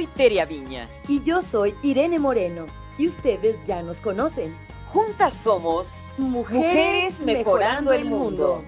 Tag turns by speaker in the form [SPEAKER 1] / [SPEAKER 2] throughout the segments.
[SPEAKER 1] soy Teria Viña.
[SPEAKER 2] Y yo soy Irene Moreno. Y ustedes ya nos conocen.
[SPEAKER 1] Juntas somos
[SPEAKER 2] Mujeres Mejorando el Mundo.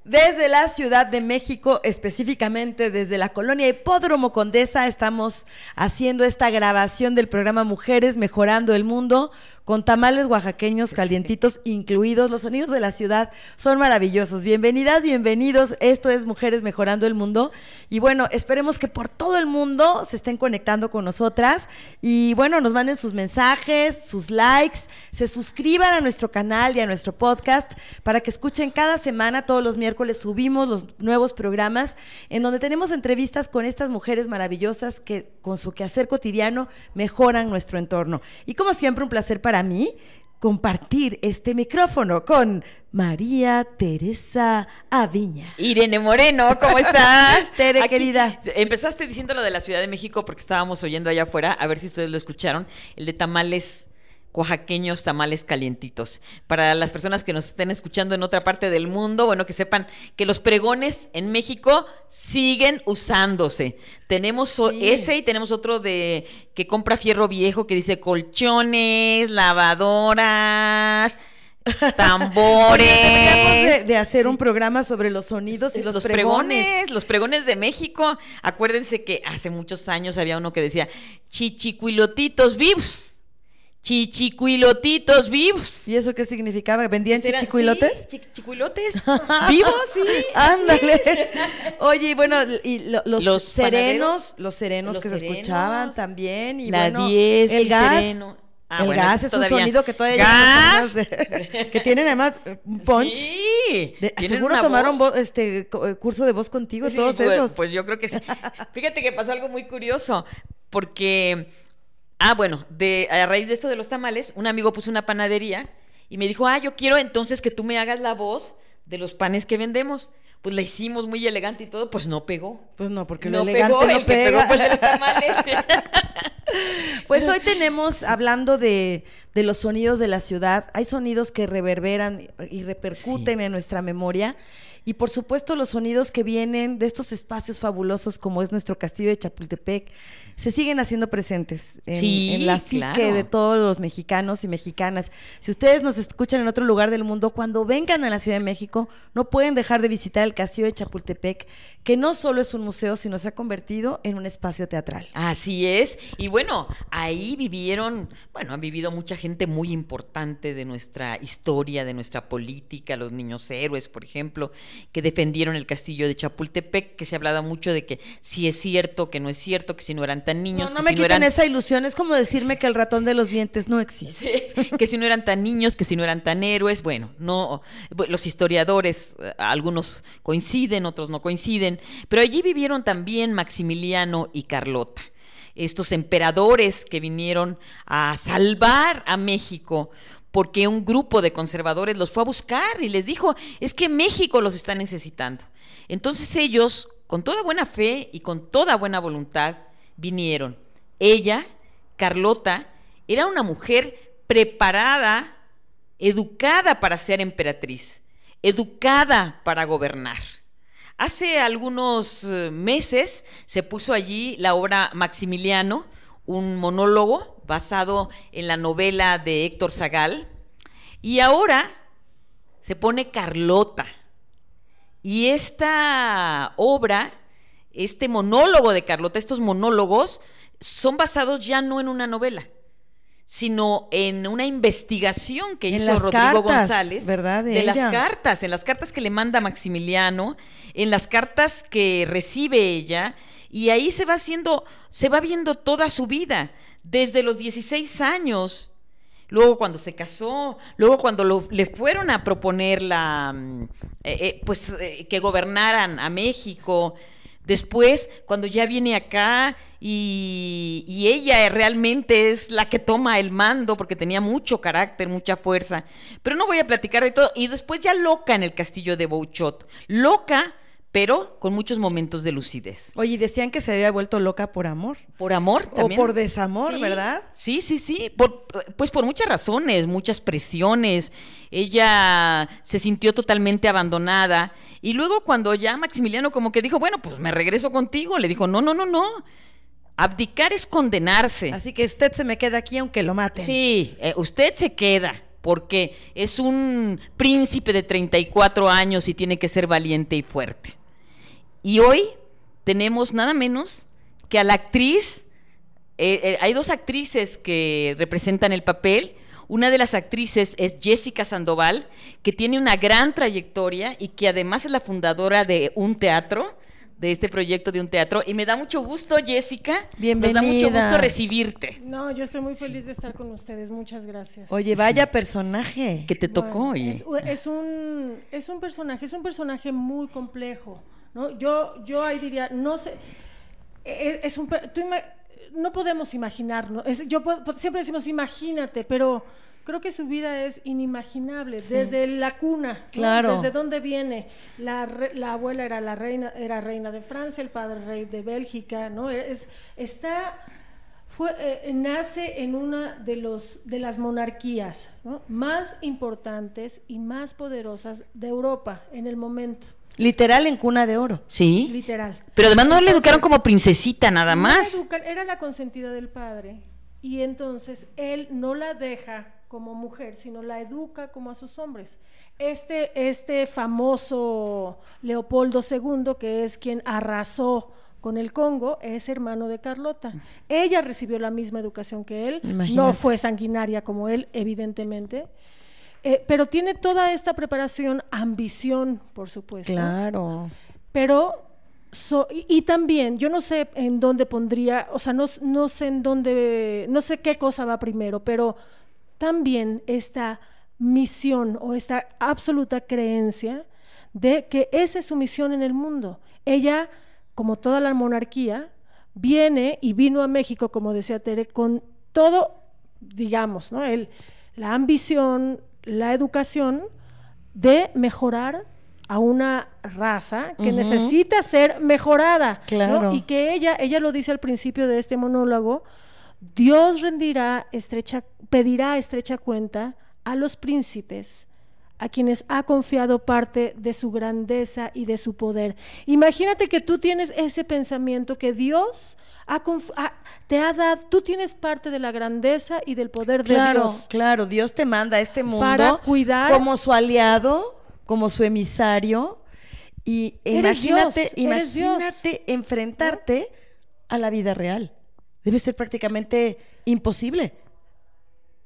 [SPEAKER 3] Desde la Ciudad de México, específicamente desde la colonia Hipódromo Condesa, estamos haciendo esta grabación del programa Mujeres Mejorando el Mundo, con tamales oaxaqueños calientitos incluidos. Los sonidos de la ciudad son maravillosos. Bienvenidas, bienvenidos. Esto es Mujeres Mejorando el Mundo. Y bueno, esperemos que por todo el mundo se estén conectando con nosotras. Y bueno, nos manden sus mensajes, sus likes, se suscriban a nuestro canal y a nuestro podcast para que escuchen cada semana. Todos los miércoles subimos los nuevos programas en donde tenemos entrevistas con estas mujeres maravillosas que con su quehacer cotidiano mejoran nuestro entorno. Y como siempre, un placer para mí compartir este micrófono con María Teresa Aviña.
[SPEAKER 1] Irene Moreno, ¿cómo estás?
[SPEAKER 3] Tere, querida.
[SPEAKER 1] Empezaste diciendo lo de la Ciudad de México porque estábamos oyendo allá afuera, a ver si ustedes lo escucharon, el de tamales oaxaqueños, tamales calientitos. Para las personas que nos estén escuchando en otra parte del mundo, bueno, que sepan que los pregones en México siguen usándose. Tenemos ese y tenemos otro de que compra fierro viejo que dice colchones, lavadoras, tambores.
[SPEAKER 3] Deberíamos de hacer un programa sobre los sonidos y los pregones.
[SPEAKER 1] Los pregones de México. Acuérdense que hace muchos años había uno que decía chichicuilotitos vivos. Chichicuilotitos vivos.
[SPEAKER 3] ¿Y eso qué significaba? ¿Vendían chichicuilotes?
[SPEAKER 1] Sí, chichicuilotes vivos, sí.
[SPEAKER 3] Ándale. Oye, y bueno, y los serenos, que se escuchaban también. Y
[SPEAKER 1] la
[SPEAKER 3] bueno,
[SPEAKER 1] 10,
[SPEAKER 3] el gas.
[SPEAKER 1] sereno.
[SPEAKER 3] El gas es un sonido que todavía
[SPEAKER 1] ¿Gas?
[SPEAKER 3] Que tienen además un punch.
[SPEAKER 1] Sí.
[SPEAKER 3] Seguro tomaron curso de voz contigo, sí, todos esos.
[SPEAKER 1] Pues yo creo que sí. Fíjate que pasó algo muy curioso, porque bueno, a raíz de esto de los tamales, un amigo puso una panadería y me dijo, yo quiero entonces que tú me hagas la voz de los panes que vendemos. Pues la hicimos muy elegante y todo, pues no pegó.
[SPEAKER 3] Pues no, porque
[SPEAKER 1] no
[SPEAKER 3] lo elegante
[SPEAKER 1] pegó,
[SPEAKER 3] no
[SPEAKER 1] el
[SPEAKER 3] pega.
[SPEAKER 1] que pegó fue el de los tamales.
[SPEAKER 3] Pues hoy tenemos, hablando de los sonidos de la ciudad, hay sonidos que reverberan y repercuten en nuestra memoria. Y por supuesto los sonidos que vienen de estos espacios fabulosos como es nuestro castillo de Chapultepec se siguen haciendo presentes en la psique de todos los mexicanos y mexicanas. Si ustedes nos escuchan en otro lugar del mundo, cuando vengan a la Ciudad de México no pueden dejar de visitar el castillo de Chapultepec, que no solo es un museo, sino se ha convertido en un espacio teatral.
[SPEAKER 1] Así es. Y bueno, ahí han vivido mucha gente muy importante de nuestra historia, de nuestra política, los niños héroes, por ejemplo, que defendieron el castillo de Chapultepec, que se hablaba mucho de que si es cierto, que no es cierto, que si no eran tan niños.
[SPEAKER 3] No me quiten esa ilusión, es como decirme que el ratón de los dientes no existe.
[SPEAKER 1] Sí, que si no eran tan niños, que si no eran tan héroes. Bueno, no, los historiadores, algunos coinciden, otros no coinciden, pero allí vivieron también Maximiliano y Carlota, estos emperadores que vinieron a salvar a México, porque un grupo de conservadores los fue a buscar y les dijo, es que México los está necesitando. Entonces ellos, con toda buena fe y con toda buena voluntad, vinieron. Ella, Carlota, era una mujer preparada, educada para ser emperatriz, educada para gobernar. Hace algunos meses se puso allí la obra Maximiliano, un monólogo basado en la novela de Héctor Zagal, y ahora se pone Carlota. Y esta obra, este monólogo de Carlota, estos monólogos son basados ya no en una novela, sino en una investigación que hizo Rodrigo González,
[SPEAKER 3] ¿verdad?
[SPEAKER 1] En las cartas que le manda Maximiliano, en las cartas que recibe ella, y ahí se va viendo toda su vida, desde los 16 años, luego cuando se casó, luego cuando le fueron a proponer que gobernaran a México. Después, cuando ya viene acá y ella realmente es la que toma el mando porque tenía mucho carácter, mucha fuerza. Pero no voy a platicar de todo. Y después ya loca en el castillo de Bouchot. Loca pero con muchos momentos de lucidez.
[SPEAKER 3] Oye, decían que se había vuelto loca por amor.
[SPEAKER 1] Por amor también.
[SPEAKER 3] O por desamor,
[SPEAKER 1] Sí,
[SPEAKER 3] ¿verdad?
[SPEAKER 1] Sí, sí, sí. Pues por muchas razones, muchas presiones. Ella se sintió totalmente abandonada. Y luego cuando ya Maximiliano como que dijo, bueno, pues me regreso contigo, le dijo, no, no, no, no. Abdicar es condenarse.
[SPEAKER 3] Así que usted se me queda aquí aunque lo maten.
[SPEAKER 1] Sí, usted se queda, porque es un príncipe de 34 años y tiene que ser valiente y fuerte. Y hoy tenemos nada menos que a la actriz, hay dos actrices que representan el papel. Una de las actrices es Jessica Sandoval, que tiene una gran trayectoria y que además es la fundadora de un teatro, de este proyecto de un teatro. Y me da mucho gusto, Jessica.
[SPEAKER 3] Bienvenida.
[SPEAKER 1] Nos da mucho gusto recibirte.
[SPEAKER 4] No, yo estoy muy feliz de estar con ustedes. Muchas gracias.
[SPEAKER 3] Oye, vaya personaje.
[SPEAKER 1] Que te tocó.
[SPEAKER 4] Bueno,
[SPEAKER 1] Oye.
[SPEAKER 4] es un personaje muy complejo, ¿no? Yo ahí diría, no sé, no podemos imaginarnos. Siempre decimos imagínate, pero creo que su vida es inimaginable, sí. Desde la cuna, ¿no?
[SPEAKER 3] Claro.
[SPEAKER 4] Desde dónde viene. La abuela era reina de Francia, el padre rey de Bélgica, ¿no? Nace en una de las monarquías, ¿no?, más importantes y más poderosas de Europa en el momento.
[SPEAKER 3] Literal en cuna de oro.
[SPEAKER 1] Sí.
[SPEAKER 4] Literal.
[SPEAKER 1] Pero además no le educaron como princesita nada más.
[SPEAKER 4] Era la consentida del padre y entonces él no la deja como mujer, sino la educa como a sus hombres. Este famoso Leopoldo II, que es quien arrasó con el Congo, es hermano de Carlota. Ella recibió la misma educación que él. Imagínate. No fue sanguinaria como él, evidentemente, pero tiene toda esta preparación, ambición, por supuesto.
[SPEAKER 3] Claro.
[SPEAKER 4] Pero y también, yo no sé en dónde pondría, o sea, no sé en dónde, no sé qué cosa va primero, pero también esta misión o esta absoluta creencia de que esa es su misión en el mundo. Ella, como toda la monarquía, vino a México, como decía Tere, con todo, digamos, ¿no?, la ambición, la educación de mejorar a una raza que necesita ser mejorada,
[SPEAKER 3] claro,
[SPEAKER 4] ¿no? Y que ella lo dice al principio de este monólogo: Dios pedirá estrecha cuenta a los príncipes a quienes ha confiado parte de su grandeza y de su poder. Imagínate que tú tienes ese pensamiento que Dios te ha dado, tú tienes parte de la grandeza y del poder de Dios.
[SPEAKER 3] Claro, Dios te manda a este mundo
[SPEAKER 4] para cuidar,
[SPEAKER 3] como su aliado, como su emisario, y imagínate enfrentarte, ¿no?, a la vida real. Debe ser prácticamente imposible.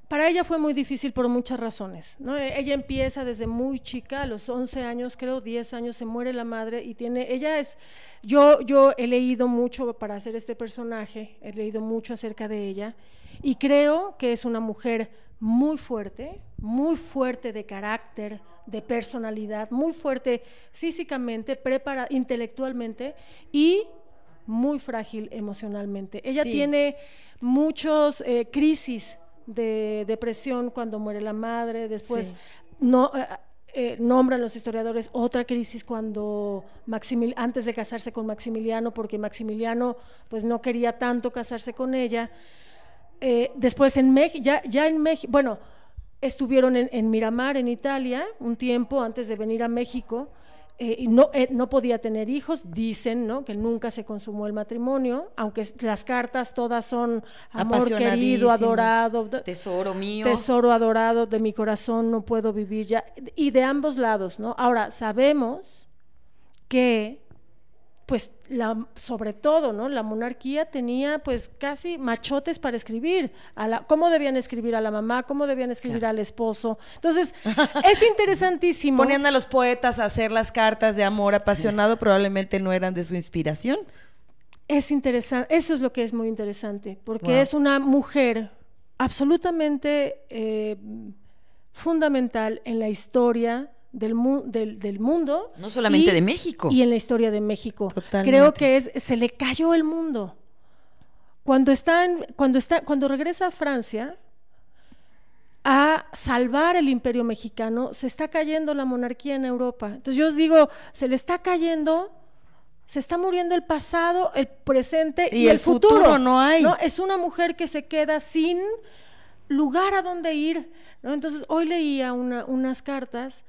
[SPEAKER 4] Para ella fue muy difícil por muchas razones, ¿no? Ella empieza desde muy chica, a los 11 años, creo, 10 años, se muere la madre y yo he leído mucho para hacer este personaje, he leído mucho acerca de ella y creo que es una mujer muy fuerte de carácter, de personalidad, muy fuerte físicamente, intelectualmente y muy frágil emocionalmente. Ella tiene muchos crisis de depresión cuando muere la madre, después nombran los historiadores otra crisis cuando antes de casarse con Maximiliano, porque Maximiliano pues no quería tanto casarse con ella. Después en México, ya en México, bueno, estuvieron en Miramar, en Italia, un tiempo antes de venir a México. Y no podía tener hijos, dicen, ¿no?, que nunca se consumó el matrimonio, aunque las cartas todas son amor querido, adorado,
[SPEAKER 1] tesoro mío,
[SPEAKER 4] tesoro adorado de mi corazón, no puedo vivir ya, y de ambos lados, ¿no? Ahora, sabemos que pues sobre todo, ¿no?, la monarquía tenía pues casi machotes para escribir, cómo debían escribir a la mamá, cómo debían escribir al esposo. Entonces, es interesantísimo.
[SPEAKER 3] Ponían a los poetas a hacer las cartas de amor apasionado, probablemente no eran de su inspiración.
[SPEAKER 4] Es interesante, eso es lo que es muy interesante, porque es una mujer absolutamente fundamental en la historia del mundo, no solamente de México, y en la historia de México. Totalmente. Creo que se le cayó el mundo cuando regresa a Francia. a salvar el imperio mexicano, se está cayendo la monarquía en Europa. Entonces yo os digo, se le está cayendo, se está muriendo el pasado, el presente y el futuro.
[SPEAKER 3] No hay.
[SPEAKER 4] ¿No? Es una mujer que se queda sin lugar a donde ir, ¿no? Entonces hoy leía unas cartas,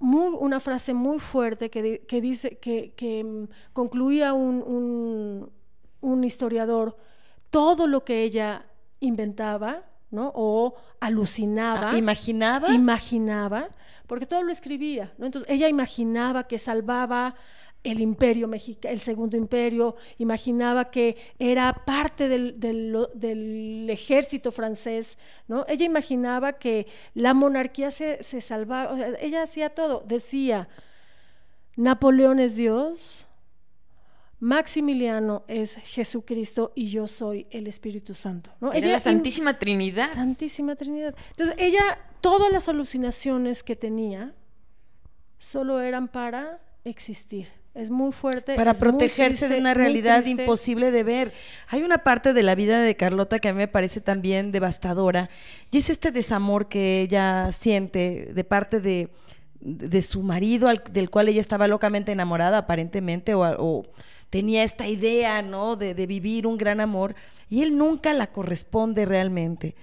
[SPEAKER 4] una frase muy fuerte que dice que concluía un historiador, todo lo que ella inventaba, ¿no? O alucinaba, imaginaba, porque todo lo escribía, ¿no? Entonces ella imaginaba que salvaba el imperio mexicano, el segundo imperio, imaginaba que era parte del ejército francés, ¿no? Ella imaginaba que la monarquía se salvaba, o sea, ella hacía todo, decía, Napoleón es Dios, Maximiliano es Jesucristo y yo soy el Espíritu Santo, ¿no?
[SPEAKER 1] Era la Santísima Trinidad.
[SPEAKER 4] Santísima Trinidad. Entonces ella, todas las alucinaciones que tenía, solo eran para existir. Es muy fuerte.
[SPEAKER 3] Para
[SPEAKER 4] es
[SPEAKER 3] protegerse
[SPEAKER 4] muy triste,
[SPEAKER 3] de una realidad
[SPEAKER 4] muy triste.
[SPEAKER 3] imposible de ver. Hay una parte de la vida de Carlota que a mí me parece también devastadora, y es este desamor que ella siente de parte de su marido, del cual ella estaba locamente enamorada aparentemente, o tenía esta idea, ¿no?, de vivir un gran amor, y él nunca la corresponde realmente.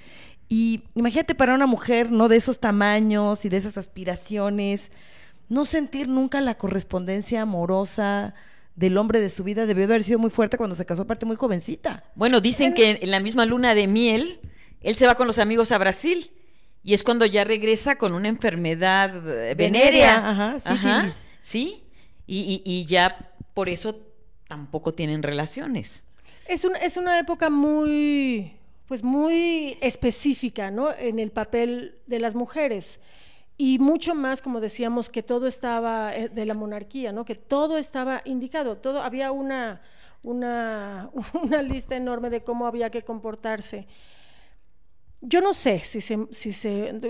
[SPEAKER 3] Y imagínate para una mujer, ¿no?, de esos tamaños y de esas aspiraciones, no sentir nunca la correspondencia amorosa del hombre de su vida. Debió haber sido muy fuerte cuando se casó, aparte muy jovencita.
[SPEAKER 1] Bueno, dicen que en la misma luna de miel, él se va con los amigos a Brasil, y es cuando ya regresa con una enfermedad venérea.
[SPEAKER 3] Ajá, sífilis.
[SPEAKER 1] Sí, y ya por eso tampoco tienen relaciones.
[SPEAKER 4] Es una época muy, pues muy específica, ¿no?, en el papel de las mujeres. Y mucho más, como decíamos, que todo estaba de la monarquía, ¿no?, que todo estaba indicado, todo, había una lista enorme de cómo había que comportarse. Yo no sé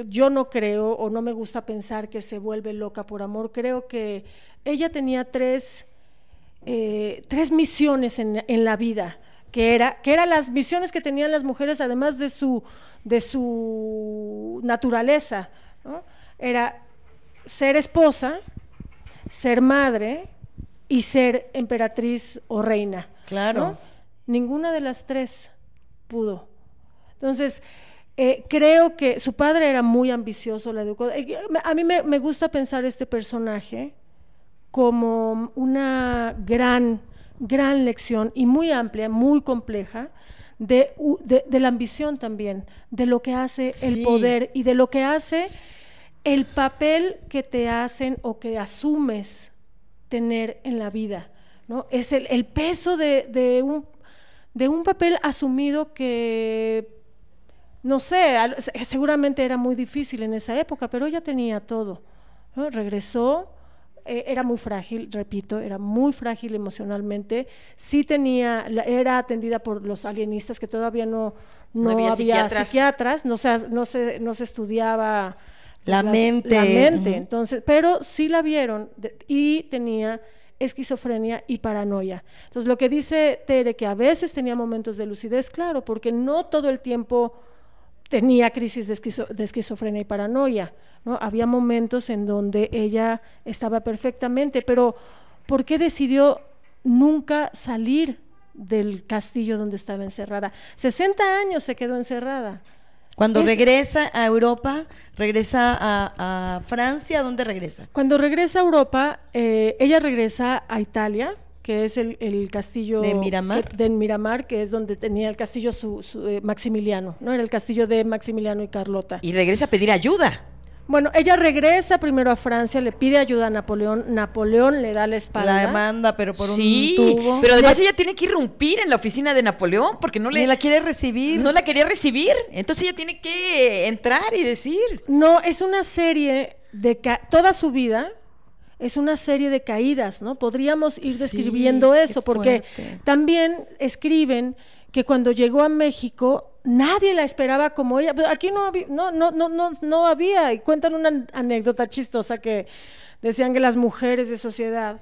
[SPEAKER 4] yo no creo, o no me gusta pensar que se vuelve loca por amor. Creo que ella tenía tres misiones en la vida, que eran las misiones que tenían las mujeres, además de su naturaleza, ¿no? Era ser esposa, ser madre y ser emperatriz o reina.
[SPEAKER 3] Claro.
[SPEAKER 4] ¿No? Ninguna de las tres pudo. Entonces, creo que su padre era muy ambicioso, la educó. A mí me gusta pensar este personaje como una gran lección, y muy amplia, muy compleja, de la ambición también, de lo que hace el poder y de lo que hace el papel que te hacen o que asumes tener en la vida, ¿no? Es el peso de un papel asumido que, no sé, seguramente era muy difícil en esa época, pero ella tenía todo, ¿no? Regresó, era muy frágil, repito, era muy frágil emocionalmente, sí era atendida por los alienistas, que todavía no había psiquiatras, no se estudiaba la mente. Entonces, pero sí la vieron y tenía esquizofrenia y paranoia. Entonces, lo que dice Tere, que a veces tenía momentos de lucidez, claro, porque no todo el tiempo tenía crisis de esquizofrenia y paranoia, ¿no? Había momentos en donde ella estaba perfectamente, pero ¿por qué decidió nunca salir del castillo donde estaba encerrada? 60 años se quedó encerrada.
[SPEAKER 3] Cuando regresa a Europa, regresa a Francia, ¿a dónde regresa?
[SPEAKER 4] Cuando regresa a Europa, ella regresa a Italia, que es el castillo
[SPEAKER 3] de Miramar.
[SPEAKER 4] De Miramar, que es donde tenía el castillo Maximiliano, ¿no? Era el castillo de Maximiliano y Carlota.
[SPEAKER 1] Y regresa a pedir ayuda.
[SPEAKER 4] Bueno, ella regresa primero a Francia, le pide ayuda a Napoleón, Napoleón le da la espalda.
[SPEAKER 3] La manda, pero por un
[SPEAKER 1] tubo. Pero además ella tiene que irrumpir en la oficina de Napoleón porque
[SPEAKER 3] ni la quiere recibir.
[SPEAKER 1] No la quería recibir, entonces ella tiene que entrar y decir.
[SPEAKER 4] No, es una serie toda su vida es una serie de caídas, ¿no? Podríamos ir describiendo eso, porque también escriben que cuando llegó a México nadie la esperaba como ella. Aquí no había, y cuentan una anécdota chistosa que decían que las mujeres de sociedad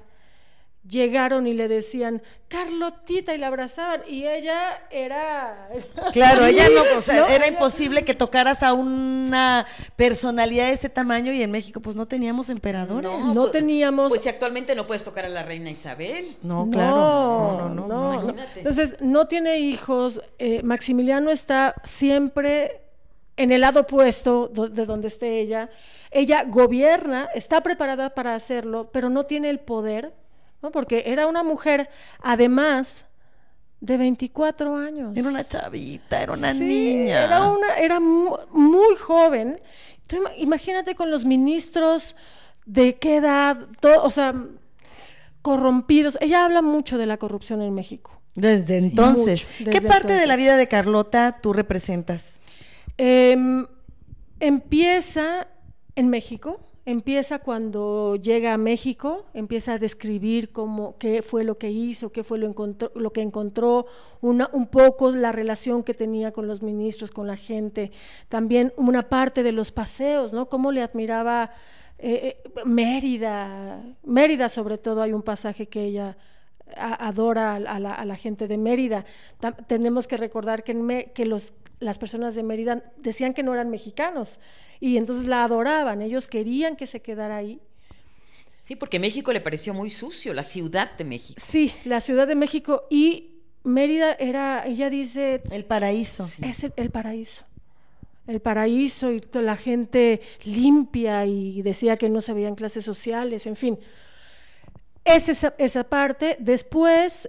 [SPEAKER 4] llegaron y le decían Carlotita y la abrazaban y ella era
[SPEAKER 3] claro, ella no, o sea,
[SPEAKER 4] ¿no?
[SPEAKER 3] era imposible que tocaras a una personalidad de este tamaño y en México pues no teníamos emperadores.
[SPEAKER 4] No teníamos.
[SPEAKER 1] Pues si actualmente no puedes tocar a la reina Isabel.
[SPEAKER 3] No, claro.
[SPEAKER 4] No.
[SPEAKER 1] Imagínate.
[SPEAKER 4] Entonces, no tiene hijos. Maximiliano está siempre en el lado opuesto de donde esté ella. Ella gobierna, está preparada para hacerlo, pero no tiene el poder, ¿no? Porque era una mujer, además, de 24 años.
[SPEAKER 3] Era una chavita, era una
[SPEAKER 4] Sí,
[SPEAKER 3] niña.
[SPEAKER 4] Era muy joven. Tú imagínate con los ministros de qué edad, o sea, corrompidos. Ella habla mucho de la corrupción en México.
[SPEAKER 3] Desde entonces.
[SPEAKER 4] Mucho,
[SPEAKER 3] ¿Qué
[SPEAKER 4] desde
[SPEAKER 3] parte de la
[SPEAKER 4] entonces.
[SPEAKER 3] vida de Carlota tú representas?
[SPEAKER 4] Empieza en México. Empieza cuando llega a México, empieza a describir qué fue lo que hizo, qué fue lo que encontró, un poco la relación que tenía con los ministros, con la gente, también una parte de los paseos, ¿no? Cómo le admiraba Mérida sobre todo, hay un pasaje que ella adora a la gente de Mérida. Tenemos que recordar que las personas de Mérida decían que no eran mexicanos y entonces la adoraban, ellos querían que se quedara ahí.
[SPEAKER 1] Sí, porque México le pareció muy sucio, la Ciudad de México.
[SPEAKER 4] Sí, la Ciudad de México, y Mérida era, ella dice,
[SPEAKER 3] El paraíso.
[SPEAKER 4] es el paraíso. El paraíso y toda la gente limpia, y decía que no se veían clases sociales, en fin. Es esa parte. Después,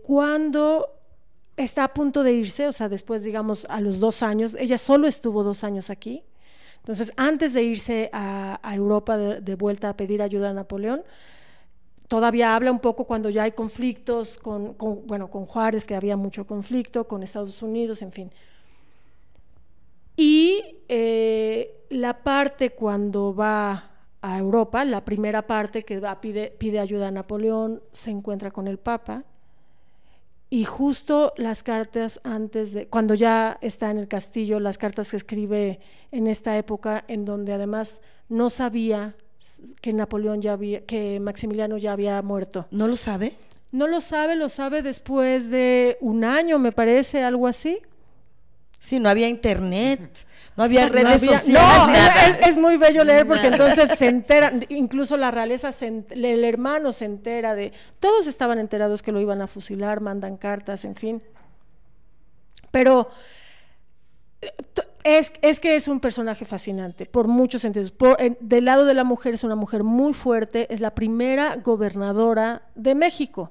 [SPEAKER 4] cuando está a punto de irse, o sea, después, digamos, a los 2 años, ella solo estuvo 2 años aquí. Entonces, antes de irse a Europa de vuelta a pedir ayuda a Napoleón, todavía habla un poco cuando ya hay conflictos con Juárez, que había mucho conflicto, con Estados Unidos, en fin. Y la parte cuando va a Europa, la primera parte que pide ayuda a Napoleón, se encuentra con el Papa, y justo las cartas cuando ya está en el castillo, las cartas que escribe en esta época, en donde además no sabía que que Maximiliano ya había muerto.
[SPEAKER 3] ¿No lo sabe?
[SPEAKER 4] No lo sabe después de 1 año, me parece, algo así.
[SPEAKER 3] Sí, no había internet, no había redes sociales.
[SPEAKER 4] No,
[SPEAKER 3] nada.
[SPEAKER 4] es muy bello leer porque entonces se enteran, incluso la realeza, el hermano se entera todos estaban enterados que lo iban a fusilar, mandan cartas, en fin. Pero es que es un personaje fascinante por muchos sentidos. Del lado de la mujer, es una mujer muy fuerte, es la primera gobernadora de México.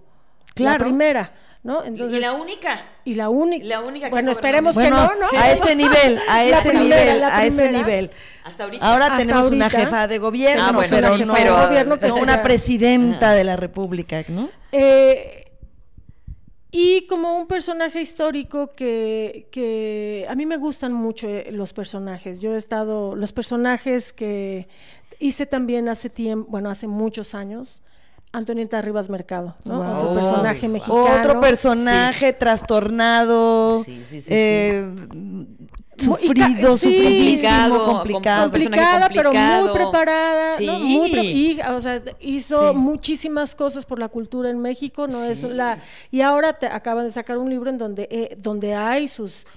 [SPEAKER 3] Claro.
[SPEAKER 4] La primera, ¿no? Entonces,
[SPEAKER 1] y la única.
[SPEAKER 4] La única que
[SPEAKER 1] gobernó
[SPEAKER 4] bueno, esperemos que
[SPEAKER 3] Bueno,
[SPEAKER 4] no, ¿no?
[SPEAKER 3] a ese nivel,
[SPEAKER 4] La primera.
[SPEAKER 3] nivel.
[SPEAKER 1] Hasta ahorita.
[SPEAKER 3] Ahora
[SPEAKER 4] Hasta
[SPEAKER 3] tenemos una
[SPEAKER 4] ahorita.
[SPEAKER 3] jefa de gobierno,
[SPEAKER 1] Ah, bueno,
[SPEAKER 3] pero
[SPEAKER 1] sí,
[SPEAKER 3] no,
[SPEAKER 1] pero-
[SPEAKER 4] gobierno que
[SPEAKER 3] no
[SPEAKER 4] sería-
[SPEAKER 3] una presidenta de la República, ¿no?
[SPEAKER 4] Y como un personaje histórico que a mí me gustan mucho los personajes. Los personajes que hice también hace muchos años, Antonieta Rivas Mercado, ¿no?
[SPEAKER 3] Wow.
[SPEAKER 4] Otro personaje mexicano.
[SPEAKER 3] Otro personaje trastornado,
[SPEAKER 1] Sí.
[SPEAKER 3] sufrido,
[SPEAKER 4] Sí,
[SPEAKER 3] sufridísimo,
[SPEAKER 1] complicado.
[SPEAKER 4] complicada, pero muy
[SPEAKER 1] complicado.
[SPEAKER 4] preparada,
[SPEAKER 1] Sí.
[SPEAKER 4] ¿no? O sea, hizo
[SPEAKER 3] Sí.
[SPEAKER 4] muchísimas cosas por la cultura en México, no es y ahora acaban de sacar un libro en donde hay sus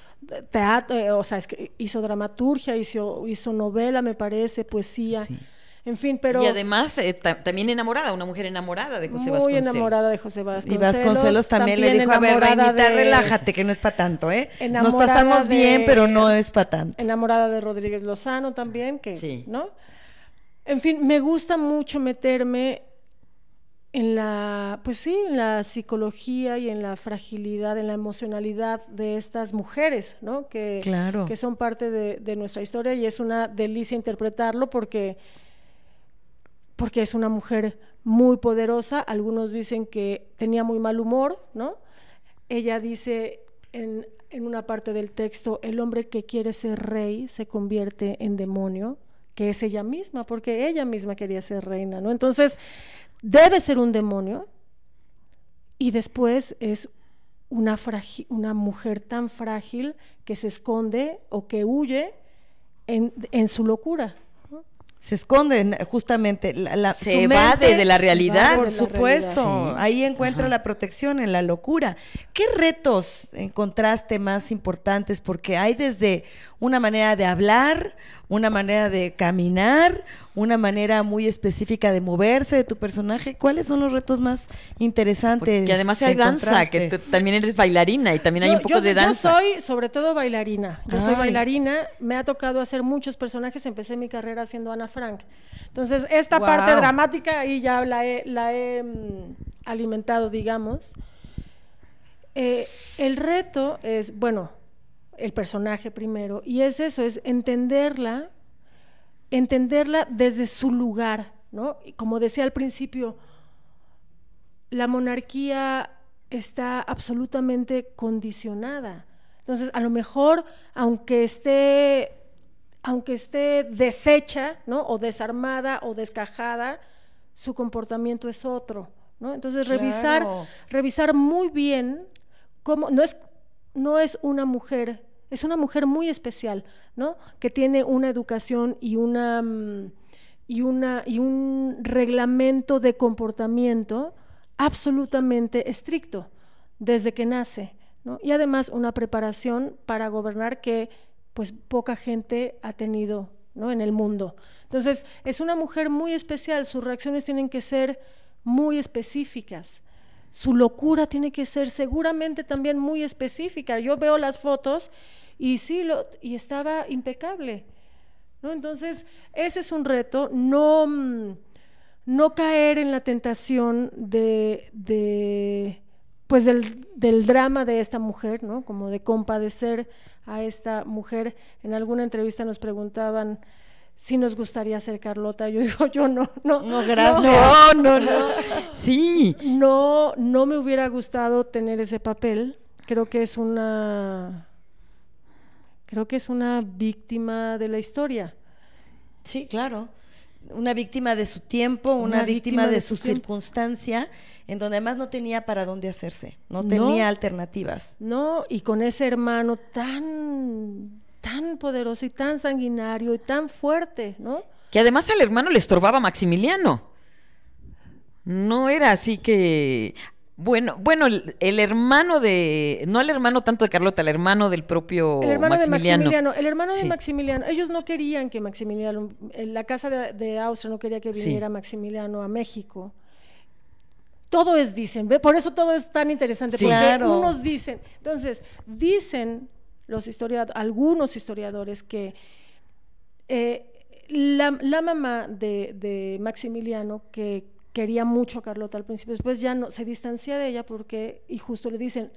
[SPEAKER 4] teatro, o sea, hizo dramaturgia, hizo novela, me parece, poesía.
[SPEAKER 3] Sí.
[SPEAKER 4] En fin, pero
[SPEAKER 1] Y además también enamorada, una mujer enamorada de José
[SPEAKER 4] muy
[SPEAKER 1] Vasconcelos.
[SPEAKER 4] enamorada de José
[SPEAKER 3] Y
[SPEAKER 4] Vasconcelos.
[SPEAKER 3] Vasconcelos también le dijo, a ver,
[SPEAKER 4] enamorada
[SPEAKER 3] reinita,
[SPEAKER 4] de-
[SPEAKER 3] relájate, que no es para tanto, ¿eh? Nos
[SPEAKER 4] Enamorada
[SPEAKER 3] pasamos
[SPEAKER 4] de-
[SPEAKER 3] bien, pero no es para tanto.
[SPEAKER 4] Enamorada de Rodríguez Lozano también,
[SPEAKER 1] Sí.
[SPEAKER 4] ¿no? En fin, me gusta mucho meterme en la psicología y en la fragilidad, en la emocionalidad de estas mujeres, ¿no?
[SPEAKER 3] Claro.
[SPEAKER 4] Que son parte de nuestra historia, y es una delicia interpretarlo porque es una mujer muy poderosa. Algunos dicen que tenía muy mal humor, ¿no? Ella dice en una parte del texto, el hombre que quiere ser rey se convierte en demonio, que es ella misma, porque ella misma quería ser reina, ¿no? Entonces, debe ser un demonio, y después es una mujer tan frágil que se esconde o que huye en su locura, ¿no?
[SPEAKER 3] Se esconden justamente.
[SPEAKER 1] Se
[SPEAKER 3] su
[SPEAKER 1] evade
[SPEAKER 3] mente,
[SPEAKER 1] de la realidad.
[SPEAKER 3] Por
[SPEAKER 4] de la
[SPEAKER 3] supuesto,
[SPEAKER 1] realidad. Sí.
[SPEAKER 3] ahí encuentra la protección en la locura. ¿Qué retos encontraste más importantes? Porque hay desde una manera de hablar, una manera de caminar, una manera muy específica de moverse de tu personaje. ¿Cuáles son los retos más interesantes?
[SPEAKER 1] Que además
[SPEAKER 3] que
[SPEAKER 1] hay danza,
[SPEAKER 3] encontraste?
[SPEAKER 1] que también eres bailarina y también hay un poco de danza.
[SPEAKER 4] Yo soy sobre todo bailarina. Yo soy
[SPEAKER 3] Ay.
[SPEAKER 4] bailarina. Me ha tocado hacer muchos personajes. Empecé mi carrera haciendo Ana Frank. Entonces, esta
[SPEAKER 3] Wow.
[SPEAKER 4] parte dramática ahí ya la he alimentado, digamos. El reto es, bueno, el personaje primero. Y es eso, es entenderla desde su lugar, ¿no? Y como decía al principio, la monarquía está absolutamente condicionada. Entonces, a lo mejor, aunque esté deshecha, ¿no? O desarmada o descajada, su comportamiento es otro, ¿no? Entonces,
[SPEAKER 3] Claro.
[SPEAKER 4] revisar muy bien cómo no es una mujer, es una mujer muy especial, ¿no? Que tiene una educación y un reglamento de comportamiento absolutamente estricto desde que nace, ¿no? Y además una preparación para gobernar que pues poca gente ha tenido, ¿no? En el mundo. Entonces, es una mujer muy especial, sus reacciones tienen que ser muy específicas. Su locura tiene que ser seguramente también muy específica. Yo veo las fotos y sí, y estaba impecable, ¿no? Entonces, ese es un reto, no caer en la tentación pues del drama de esta mujer, ¿no? Como de compadecer a esta mujer. En alguna entrevista nos preguntaban si nos gustaría ser Carlota. Yo digo, yo no,
[SPEAKER 3] gracias.
[SPEAKER 1] No. Sí.
[SPEAKER 4] No me hubiera gustado tener ese papel. Creo que es una víctima de la historia.
[SPEAKER 3] Sí, claro. Una víctima de su tiempo, una víctima de su circunstancia, en donde además no tenía para dónde hacerse, no tenía alternativas.
[SPEAKER 4] No, y con ese hermano tan poderoso y tan sanguinario y tan fuerte, ¿no?
[SPEAKER 1] Que además al hermano le estorbaba Maximiliano. No era así que... Bueno, el hermano no el hermano tanto de Carlota, el hermano del propio Maximiliano.
[SPEAKER 4] El hermano de
[SPEAKER 1] Sí.
[SPEAKER 4] Maximiliano, ellos no querían que Maximiliano, la casa de Austria no quería que viniera Maximiliano a México. Todo dicen, ¿ve? Por eso todo es tan interesante,
[SPEAKER 1] Sí.
[SPEAKER 4] porque
[SPEAKER 3] Claro.
[SPEAKER 4] unos dicen, entonces, dicen algunos historiadores que la mamá de Maximiliano, que quería mucho a Carlota al principio, después ya no se distancia de ella y justo le dicen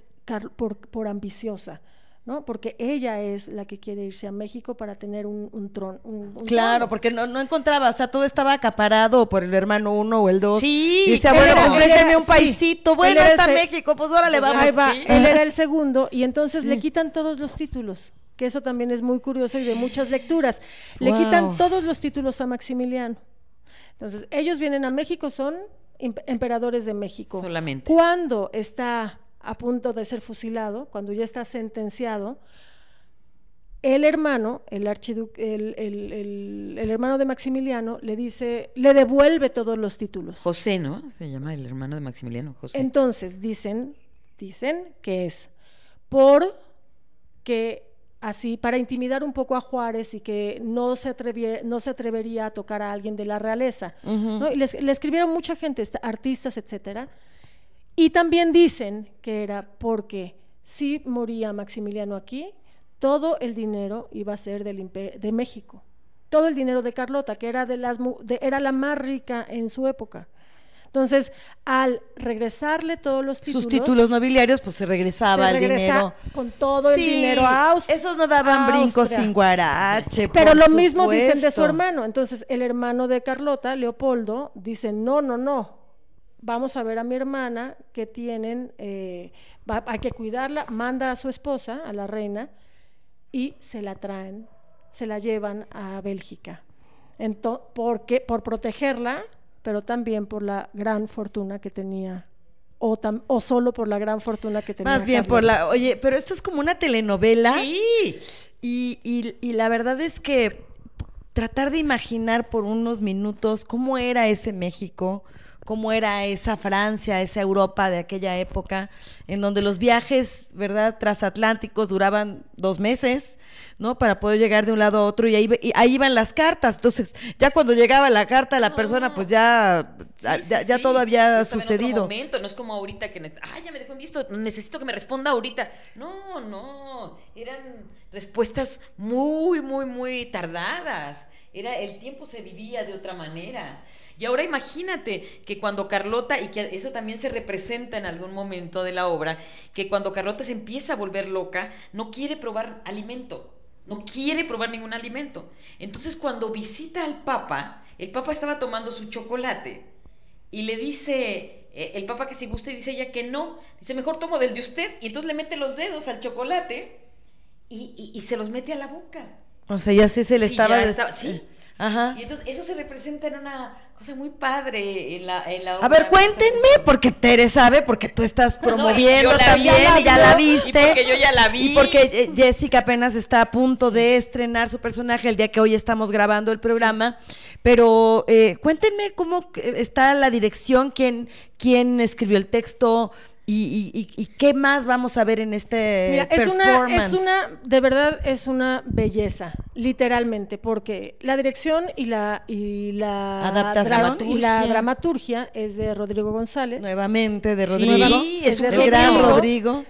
[SPEAKER 4] por ambiciosa, ¿no? Porque ella es la que quiere irse a México para tener un trono.
[SPEAKER 3] Claro,
[SPEAKER 4] trono.
[SPEAKER 3] porque no encontraba, o sea, todo estaba acaparado por el hermano 1 o el 2.
[SPEAKER 1] Sí.
[SPEAKER 3] Y decía,
[SPEAKER 4] Él
[SPEAKER 3] bueno,
[SPEAKER 4] era-
[SPEAKER 3] pues
[SPEAKER 4] él era-
[SPEAKER 3] déjenme un
[SPEAKER 4] sí.
[SPEAKER 3] paisito, bueno,
[SPEAKER 4] Él era
[SPEAKER 3] está
[SPEAKER 4] ese-
[SPEAKER 3] México, pues órale, vamos.
[SPEAKER 4] Ahí va,
[SPEAKER 1] sí.
[SPEAKER 4] él era el segundo y entonces le quitan todos los títulos, que eso también es muy curioso y de muchas lecturas. Le
[SPEAKER 3] Wow.
[SPEAKER 4] quitan todos los títulos a Maximiliano. Entonces, ellos vienen a México, son emperadores de México.
[SPEAKER 1] Solamente.
[SPEAKER 4] Cuando está a punto de ser fusilado, cuando ya está sentenciado, el hermano, el hermano de Maximiliano, le devuelve todos los títulos.
[SPEAKER 1] José, ¿no? Se llama el hermano de Maximiliano, José.
[SPEAKER 4] Entonces dicen que es porque así para intimidar un poco a Juárez y que no se atrevería a tocar a alguien de la realeza, ¿no? Y le escribieron mucha gente, artistas, etcétera. Y también dicen que era porque si moría Maximiliano aquí, todo el dinero iba a ser de México. Todo el dinero de Carlota, que era era la más rica en su época. Entonces, al regresarle todos los títulos...
[SPEAKER 3] Sus títulos nobiliarios, pues se regresaba el dinero.
[SPEAKER 4] con todo el
[SPEAKER 3] Sí,
[SPEAKER 4] dinero a Austria.
[SPEAKER 3] esos no daban brincos sin guarache.
[SPEAKER 4] Pero
[SPEAKER 3] por
[SPEAKER 4] lo mismo dicen de su
[SPEAKER 3] supuesto.
[SPEAKER 4] hermano. Entonces, el hermano de Carlota, Leopoldo, dice, no, vamos a ver a mi hermana que tienen, hay que cuidarla, manda a su esposa, a la reina, y se la traen, se la llevan a Bélgica. Por protegerla, pero también por la gran fortuna que tenía, o solo por la gran fortuna que tenía.
[SPEAKER 3] Más bien
[SPEAKER 4] Carlota.
[SPEAKER 3] oye, pero esto es como una telenovela.
[SPEAKER 1] Sí.
[SPEAKER 3] Y la verdad es que tratar de imaginar por unos minutos cómo era ese México, cómo era esa Francia, esa Europa de aquella época, en donde los viajes, ¿verdad?, transatlánticos duraban 2 meses, ¿no?, para poder llegar de un lado a otro, y ahí iban las cartas. Entonces, ya cuando llegaba la carta a la persona, pues ya todo había sucedido.
[SPEAKER 1] En otro momento, no es como ahorita que, ya me dejó en visto, necesito que me responda ahorita. No, eran respuestas muy, muy, muy tardadas. El tiempo se vivía de otra manera. Y ahora imagínate que cuando Carlota, y que eso también se representa en algún momento de la obra, que cuando Carlota se empieza a volver loca, no quiere probar alimento, no quiere probar ningún alimento. Entonces cuando visita al Papa, el Papa estaba tomando su chocolate y le dice el Papa que si gusta, y dice ella que no, dice mejor tomo del de usted, y entonces le mete los dedos al chocolate y se los mete a la boca.
[SPEAKER 3] O sea, ya sí se le estaba...
[SPEAKER 1] Sí.
[SPEAKER 3] Ajá.
[SPEAKER 1] Y entonces eso se representa en una cosa muy padre en la obra.
[SPEAKER 3] A ver, cuéntenme, porque Tere sabe, porque tú estás promoviendo también y ya la viste.
[SPEAKER 1] Y porque yo ya la vi.
[SPEAKER 3] Y porque Jessica apenas está a punto de estrenar su personaje el día que hoy estamos grabando el programa. Sí. Pero cuéntenme cómo está la dirección, quién escribió el texto. ¿Y qué más vamos a ver en este performance?
[SPEAKER 4] De verdad es una belleza, literalmente, porque la dirección y la dramaturgia es de Rodrigo González.
[SPEAKER 3] Nuevamente de Rodrigo.
[SPEAKER 1] Sí, es
[SPEAKER 3] el gran Rodrigo.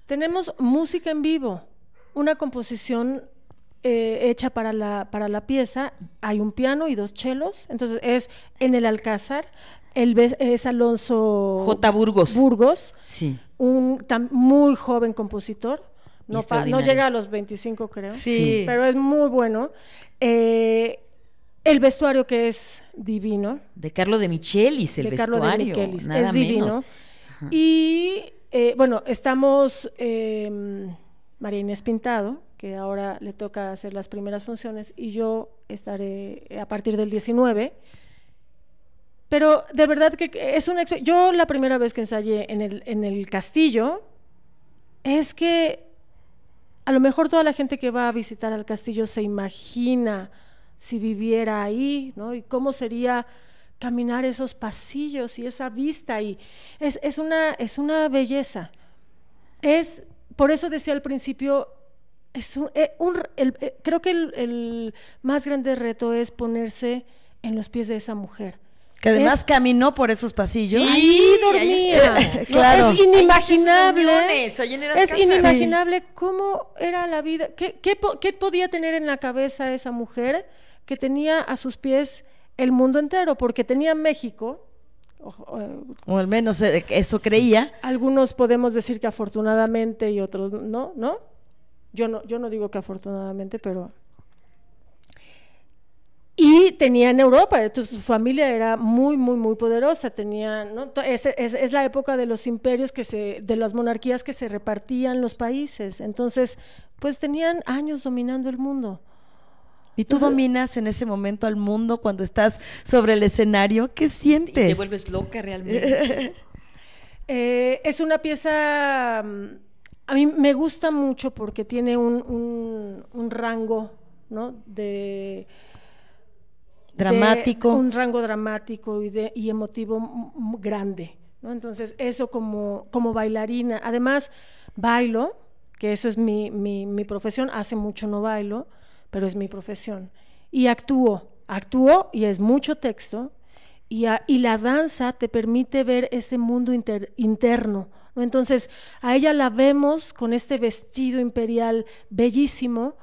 [SPEAKER 4] Tenemos música en vivo, una composición hecha para la pieza. Hay un piano y 2 chelos, entonces es en el Alcázar. Es Alonso
[SPEAKER 1] J. Burgos.
[SPEAKER 4] Sí. Un muy joven compositor. No llega a los 25, creo.
[SPEAKER 3] Sí.
[SPEAKER 4] Pero es muy bueno. El vestuario, que es divino.
[SPEAKER 1] De Carlo de Michelis, el vestuario.
[SPEAKER 4] Carlo de Michelis,
[SPEAKER 1] nada
[SPEAKER 4] es divino.
[SPEAKER 1] Menos.
[SPEAKER 4] Y bueno, estamos María Inés Pintado, que ahora le toca hacer las primeras funciones, y yo estaré a partir del 19. Pero de verdad que es una experiencia. Yo la primera vez que ensayé en el castillo, es que a lo mejor toda la gente que va a visitar al castillo se imagina si viviera ahí, ¿no? Y cómo sería caminar esos pasillos y esa vista, y es una belleza. Por eso decía al principio, creo que el más grande reto es ponerse en los pies de esa mujer.
[SPEAKER 3] Que además caminó por esos pasillos.
[SPEAKER 4] Sí, ahí dormía.
[SPEAKER 3] Claro.
[SPEAKER 4] Es inimaginable.
[SPEAKER 1] Es
[SPEAKER 4] inimaginable cómo era la vida. ¿Qué podía tener en la cabeza esa mujer que tenía a sus pies el mundo entero? Porque tenía México.
[SPEAKER 3] O al menos eso creía.
[SPEAKER 4] Algunos podemos decir que afortunadamente y otros no. Yo no digo que afortunadamente, pero... Y tenía en Europa, entonces su familia era muy, muy, muy poderosa. Tenía, ¿no? Es la época de los imperios, de las monarquías que se repartían los países. Entonces, pues tenían años dominando el mundo.
[SPEAKER 3] ¿Y tú dominas en ese momento al mundo cuando estás sobre el escenario? ¿Qué sientes?
[SPEAKER 1] ¿Y te vuelves loca realmente?
[SPEAKER 4] Es una pieza, a mí me gusta mucho porque tiene un rango, ¿no?
[SPEAKER 3] Dramático.
[SPEAKER 4] Un rango dramático y emotivo grande, ¿no? Entonces, eso como bailarina. Además, bailo, que eso es mi profesión. Hace mucho no bailo, pero es mi profesión. Y actúo y es mucho texto. Y la danza te permite ver ese mundo interno, ¿no? Entonces, a ella la vemos con este vestido imperial bellísimo,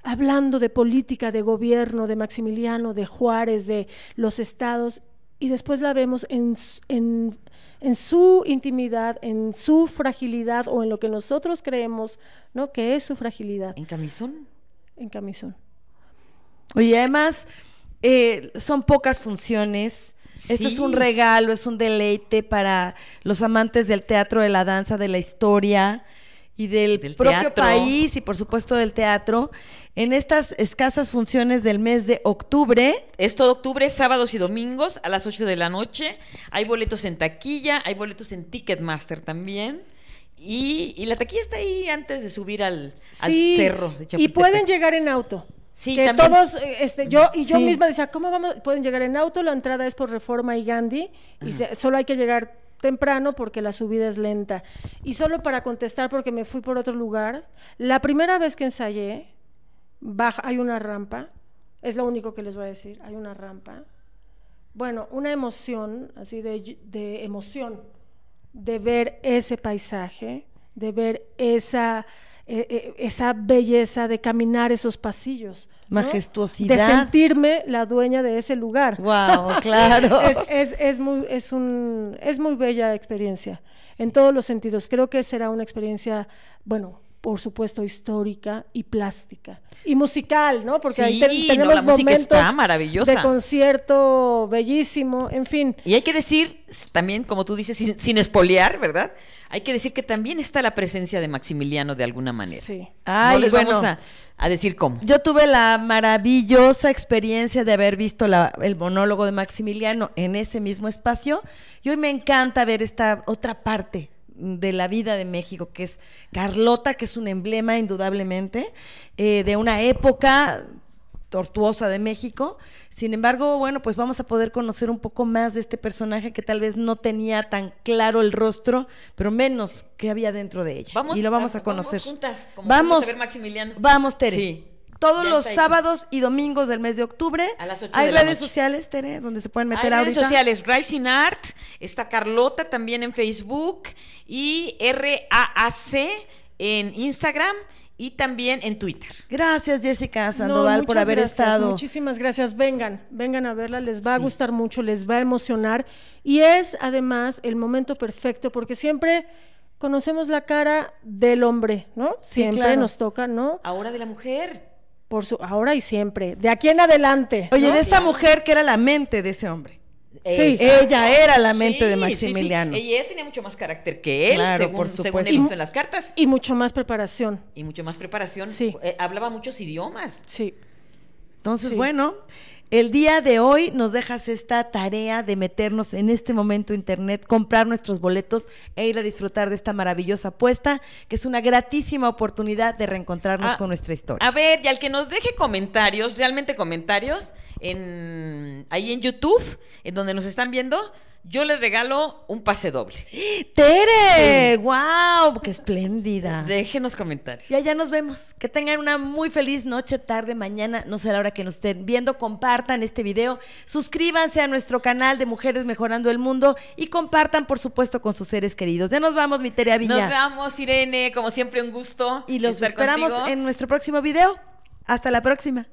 [SPEAKER 4] hablando de política, de gobierno, de Maximiliano, de Juárez, de los estados, y después la vemos en su intimidad, en su fragilidad, o en lo que nosotros creemos, ¿no?, que es su fragilidad.
[SPEAKER 1] ¿En camisón?
[SPEAKER 4] En camisón.
[SPEAKER 3] Oye, además, son pocas funciones. Sí. Esto es un regalo, es un deleite para los amantes del teatro, de la danza, de la historia y del propio teatro. País, y por supuesto del teatro, en estas escasas funciones del mes de octubre.
[SPEAKER 1] Es todo octubre, sábados y domingos a las 8 de la noche. Hay boletos en taquilla, hay boletos en Ticketmaster también. Y la taquilla está ahí antes de subir al cerro de Chapultepec.
[SPEAKER 4] Y pueden llegar en auto.
[SPEAKER 1] Sí,
[SPEAKER 4] que
[SPEAKER 1] también.
[SPEAKER 4] todos, yo
[SPEAKER 3] Sí.
[SPEAKER 4] misma decía, ¿cómo pueden llegar en auto? La entrada es por Reforma y Gandhi, y solo hay que llegar temprano porque la subida es lenta. Y solo para contestar, porque me fui por otro lugar, la primera vez que ensayé, hay una rampa, es lo único que les voy a decir, hay una rampa. Bueno, una emoción, así de emoción, de ver ese paisaje, de ver esa belleza, de caminar esos pasillos, ¿no?
[SPEAKER 3] Majestuosidad.
[SPEAKER 4] De sentirme la dueña de ese lugar.
[SPEAKER 3] Wow, claro.
[SPEAKER 4] Es muy bella experiencia, en todos los sentidos. Creo que será una experiencia, bueno, por supuesto, histórica y plástica. Y musical, ¿no? Porque
[SPEAKER 1] Sí,
[SPEAKER 4] ahí tenemos
[SPEAKER 1] la música
[SPEAKER 4] momentos
[SPEAKER 1] está maravillosa.
[SPEAKER 4] de concierto bellísimo, en fin.
[SPEAKER 1] Y hay que decir, también, como tú dices, sin espolear, ¿verdad? Hay que decir que también está la presencia de Maximiliano de alguna manera.
[SPEAKER 4] Sí.
[SPEAKER 3] Ay,
[SPEAKER 1] no les
[SPEAKER 3] bueno,
[SPEAKER 1] vamos a decir cómo.
[SPEAKER 3] yo tuve la maravillosa experiencia de haber visto el monólogo de Maximiliano en ese mismo espacio, y hoy me encanta ver esta otra parte de la vida de México, que es Carlota, que es un emblema indudablemente, de una época tortuosa de México. Sin embargo, bueno, pues vamos a poder conocer un poco más de este personaje que tal vez no tenía tan claro el rostro, pero menos que había dentro de ella. Y lo vamos a conocer.
[SPEAKER 1] Vamos juntas, como
[SPEAKER 3] Vamos,
[SPEAKER 1] fuimos a ver Maximiliano.
[SPEAKER 3] vamos, Tere.
[SPEAKER 1] Sí.
[SPEAKER 3] Todos
[SPEAKER 1] Ya
[SPEAKER 3] los
[SPEAKER 1] está ahí.
[SPEAKER 3] sábados y domingos del mes de octubre.
[SPEAKER 1] A las 8
[SPEAKER 3] ¿Hay
[SPEAKER 1] de la
[SPEAKER 3] redes
[SPEAKER 1] noche.
[SPEAKER 3] sociales, Tere, donde se pueden meter
[SPEAKER 1] Hay redes
[SPEAKER 3] ahorita?
[SPEAKER 1] sociales, Rising Art, está Carlota también en Facebook y RAAC en Instagram y también en Twitter.
[SPEAKER 3] Gracias, Jessica Sandoval, por
[SPEAKER 4] muchas
[SPEAKER 3] haber
[SPEAKER 4] gracias,
[SPEAKER 3] estado.
[SPEAKER 4] Muchísimas gracias. Vengan a verla, les va a gustar mucho, les va a emocionar. Y es además el momento perfecto, porque siempre conocemos la cara del hombre, ¿no?
[SPEAKER 3] Sí,
[SPEAKER 4] Siempre
[SPEAKER 3] claro.
[SPEAKER 4] nos toca, ¿no?
[SPEAKER 1] Ahora de la mujer.
[SPEAKER 4] Ahora y siempre, de aquí en adelante.
[SPEAKER 3] Oye,
[SPEAKER 4] ¿no?
[SPEAKER 3] de esa mujer que era la mente de ese hombre.
[SPEAKER 4] Sí.
[SPEAKER 3] Ella era la mente
[SPEAKER 1] Sí,
[SPEAKER 3] de
[SPEAKER 1] sí,
[SPEAKER 3] Maximiliano.
[SPEAKER 1] sí. Ella tenía mucho más carácter que él,
[SPEAKER 3] Claro,
[SPEAKER 1] según,
[SPEAKER 3] por
[SPEAKER 1] según
[SPEAKER 3] supuesto.
[SPEAKER 1] he visto en las cartas.
[SPEAKER 4] Y mucho más preparación.
[SPEAKER 1] Y mucho más preparación.
[SPEAKER 4] Sí.
[SPEAKER 1] Hablaba muchos idiomas.
[SPEAKER 4] Sí.
[SPEAKER 3] Entonces,
[SPEAKER 4] Sí.
[SPEAKER 3] bueno, el día de hoy nos dejas esta tarea de meternos en este momento a internet, comprar nuestros boletos e ir a disfrutar de esta maravillosa apuesta, que es una gratísima oportunidad de reencontrarnos con nuestra historia.
[SPEAKER 1] A ver, y al que nos deje comentarios, realmente comentarios, ahí en YouTube, en donde nos están viendo, yo les regalo un pase doble.
[SPEAKER 3] ¡Tere! ¡Wow! ¡Qué espléndida!
[SPEAKER 1] Déjenos comentarios.
[SPEAKER 3] Y allá nos vemos. Que tengan una muy feliz noche, tarde, mañana, no sé la hora que nos estén viendo. Compartan este video, suscríbanse a nuestro canal de Mujeres Mejorando el Mundo y compartan, por supuesto, con sus seres queridos. Ya nos vamos, mi Tere Aviña.
[SPEAKER 1] Nos vemos, Irene, como siempre un gusto.
[SPEAKER 3] Y los
[SPEAKER 1] estar
[SPEAKER 3] esperamos
[SPEAKER 1] contigo.
[SPEAKER 3] en nuestro próximo video. Hasta la próxima.